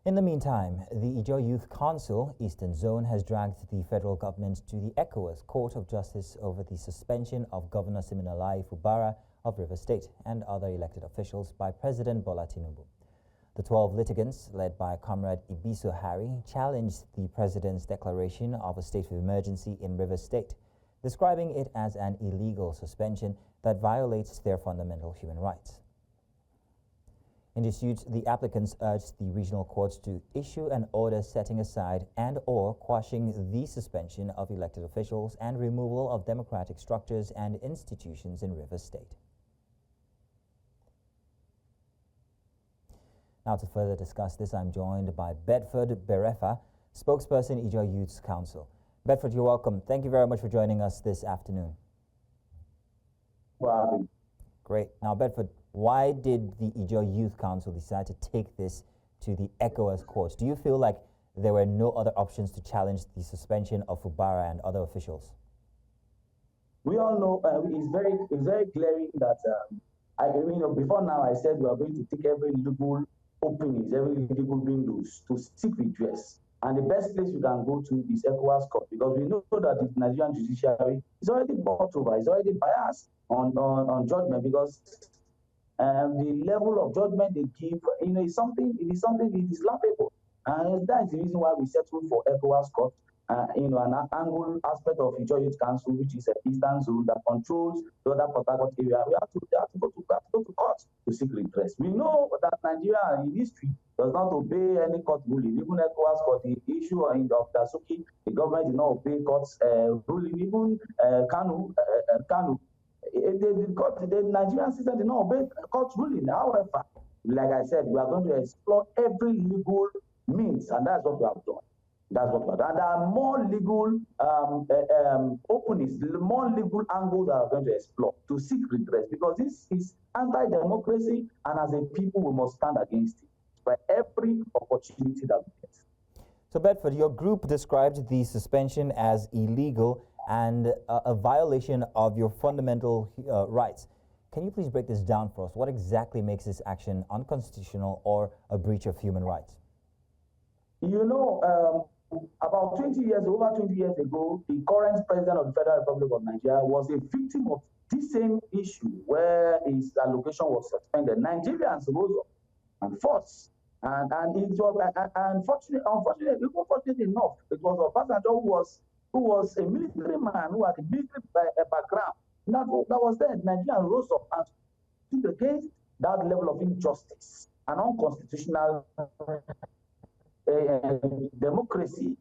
In the meantime, the Ijaw Youth Council, Eastern Zone, has dragged the federal government to the ECOWAS Court of Justice over the suspension of Governor Siminalayi Fubara of Rivers State and other elected officials by President Bola Tinubu. The 12 litigants, led by Comrade Ibiso Harry, challenged the president's declaration of a state of emergency in Rivers State, describing it as an illegal suspension that violates their fundamental human rights. In the suit, the applicants urged the regional courts to issue an order setting aside and/or quashing the suspension of elected officials and removal of democratic structures and institutions in Rivers State. Now, to further discuss this, I'm joined by Bedford Berefa, spokesperson, Ijaw Youth Council. Bedford, you're welcome. Thank you very much for joining us this afternoon. Wow. Great. Now, Bedford, why did the Ijaw Youth Council decide to take this to the ECOWAS courts? Do you feel like there were no other options to challenge the suspension of Fubara and other officials? We all know it's very glaring that before now I said we are going to take every legal openings, every legal windows to seek redress. And the best place you can go to is ECOWAS court, because we know that the Nigerian judiciary is already bought over, is already biased on judgment, because the level of judgment they give, is something it is laughable. And that is the reason why we settled for ECOWAS court, an angle aspect of Ijaw Youth Council, which is an Eastern Zone that controls the other Port Harcourt area. We have to go to court to seek redress. We know that Nigeria in history does not obey any court ruling. Even ECOWAS court, the issue of Dasuki, the government did not obey court's ruling. Even Kanu. The Nigerian system did not obey court ruling. However, like I said, we are going to explore every legal means, and that's what we have done. That's what we have done. And there are more legal openings, more legal angles that we are going to explore to seek redress, because this is anti-democracy, and as a people, we must stand against it by every opportunity that we get. So, Bedford, your group described the suspension as illegal and a violation of your fundamental rights. Can you please break this down for us? What exactly makes this action unconstitutional or a breach of human rights? About over 20 years ago, the current president of the Federal Republic of Nigeria was a victim of this same issue where his allocation was suspended. Nigerians rose up and fought. And it was unfortunately enough, it was Obasanjo who was a military man who had a military background. That was there. Nigeria rose up and stood against that level of injustice and unconstitutional democracy.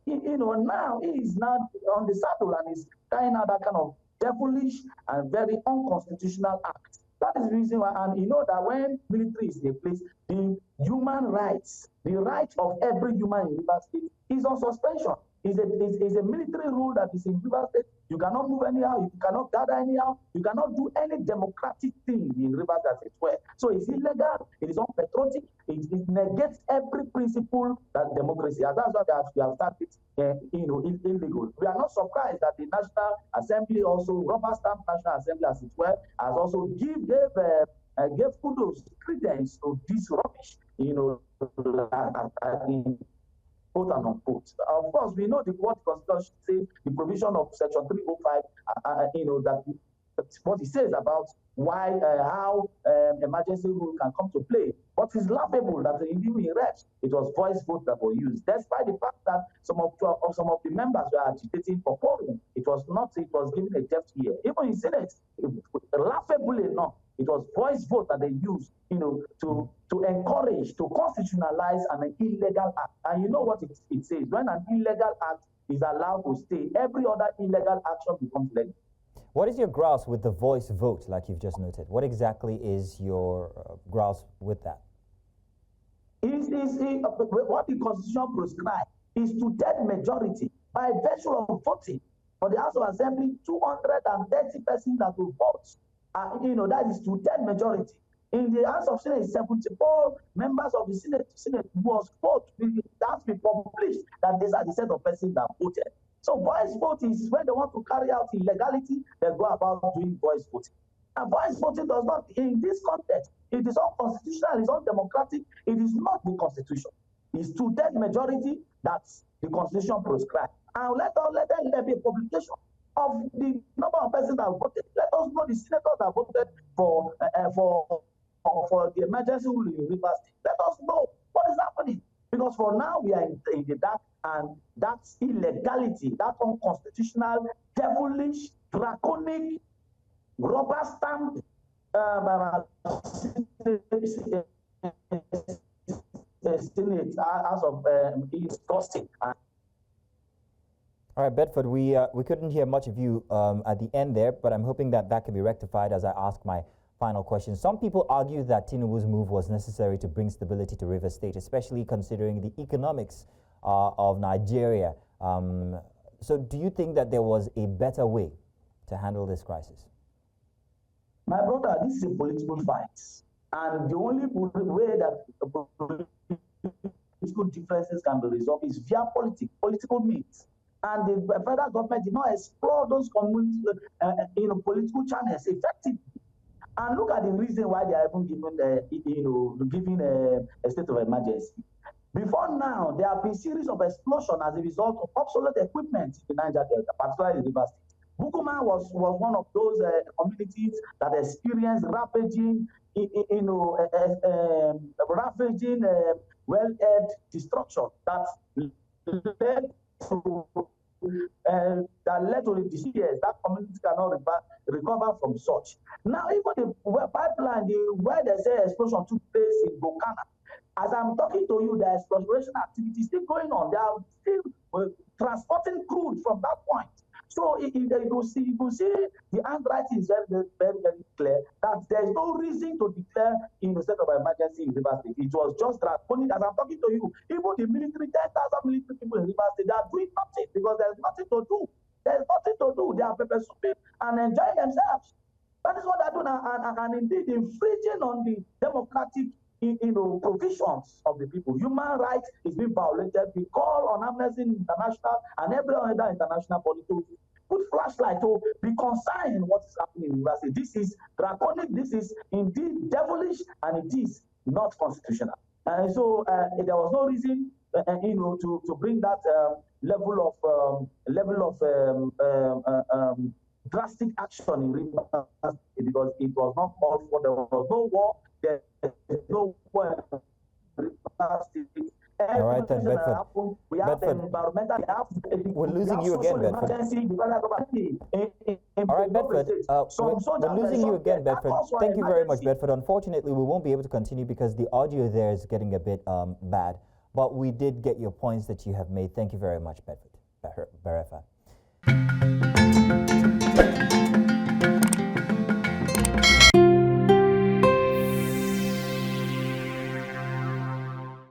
Now he is now on the saddle and is carrying out that kind of devilish and very unconstitutional act. That is the reason why, and that when military is in a place, the human rights, the right of every human in Rivers State is on suspension. It's a military rule that is in Rivers State. You cannot move anyhow, you cannot gather anyhow, you cannot do any democratic thing in Rivers as it were. So it's illegal, it is unpatriotic, it negates every principle that democracy has. That's why we have started illegal. We are not surprised that the National Assembly also, rubber stamp National Assembly as it were, has also gave kudos, credence to this rubbish, quote and unquote. Of course, we know what the Constitution says, the provision of Section 305, that's what it says about how emergency rule can come to play. But it's laughable that in reps, it was voice votes that were used, despite the fact that some of the members were agitating for quorum. It was given a deaf ear. Even in Senate, laughably enough, it was voice vote that they used, to encourage, to constitutionalize an illegal act. And you know what it says? When an illegal act is allowed to stay, every other illegal action becomes legal. What is your grasp with the voice vote, like you've just noted? What exactly is your grasp with that? What the Constitution prescribes is two-thirds majority by virtue of voting. For the House of Assembly, 230 persons that will vote. That is two-thirds majority. In the House of Senate, 74 members of the Senate was vote. It has to be published that these are the set of persons that voted. So voice vote is when they want to carry out illegality, they go about doing voice voting. And voice voting does not, in this context, it is unconstitutional, it is undemocratic, it is not the Constitution. It's two-thirds majority that the Constitution prescribes. And let there be a publication of the number of persons that voted. Let us know the senators that voted for the emergency rule in Rivers State. Let us know what is happening. Because for now, we are in the dark, and that's illegality, that unconstitutional, devilish, draconic, rubber stamp Senate as of disgusting. All right, Bedford, we couldn't hear much of you at the end there, but I'm hoping that can be rectified as I ask my final question. Some people argue that Tinubu's move was necessary to bring stability to Rivers State, especially considering the economics of Nigeria. So do you think that there was a better way to handle this crisis? My brother, this is a political fight. And the only way that political differences can be resolved is via political means. And the federal government did not explore those political channels effectively. And look at the reason why they are even giving a state of emergency. Before now, there have been series of explosions as a result of obsolete equipment in the Niger Delta, particularly in Rivers State. Bukuma was one of those communities that experienced ravaging well-earth destruction that led to the disease that community cannot recover from such. Now, even the pipeline, where they say explosion took place in Bokana, as I'm talking to you, the exploration activity is still going on. They are still transporting crude from that point. So you will see the handwriting is very, very, very clear that there is no reason to declare in the state of emergency in Rivers State. It was just draconic. As I'm talking to you, even the military, 10,000 military people in Rivers State, they are doing nothing because there's nothing to do. There's nothing to do. They are pepper souping and enjoying themselves. That is what they're doing, and indeed infringing on the democratic provisions of the people. Human rights is being violated. We call on Amnesty International and every other international body to put flashlight to be concerned in what is happening in Rivers State. This is draconic, this is indeed devilish, and it is not constitutional. And so there was no reason, to bring that level of drastic action in Rivers State because it was not called for. There was no war. There is no war. All right, then, Bedford. We're losing you again, Bedford. All right, Bedford. We're losing you again, Bedford. Thank you very much, Bedford. Unfortunately, we won't be able to continue because the audio there is getting a bit bad. But we did get your points that you have made. Thank you very much, Bedford Berefa.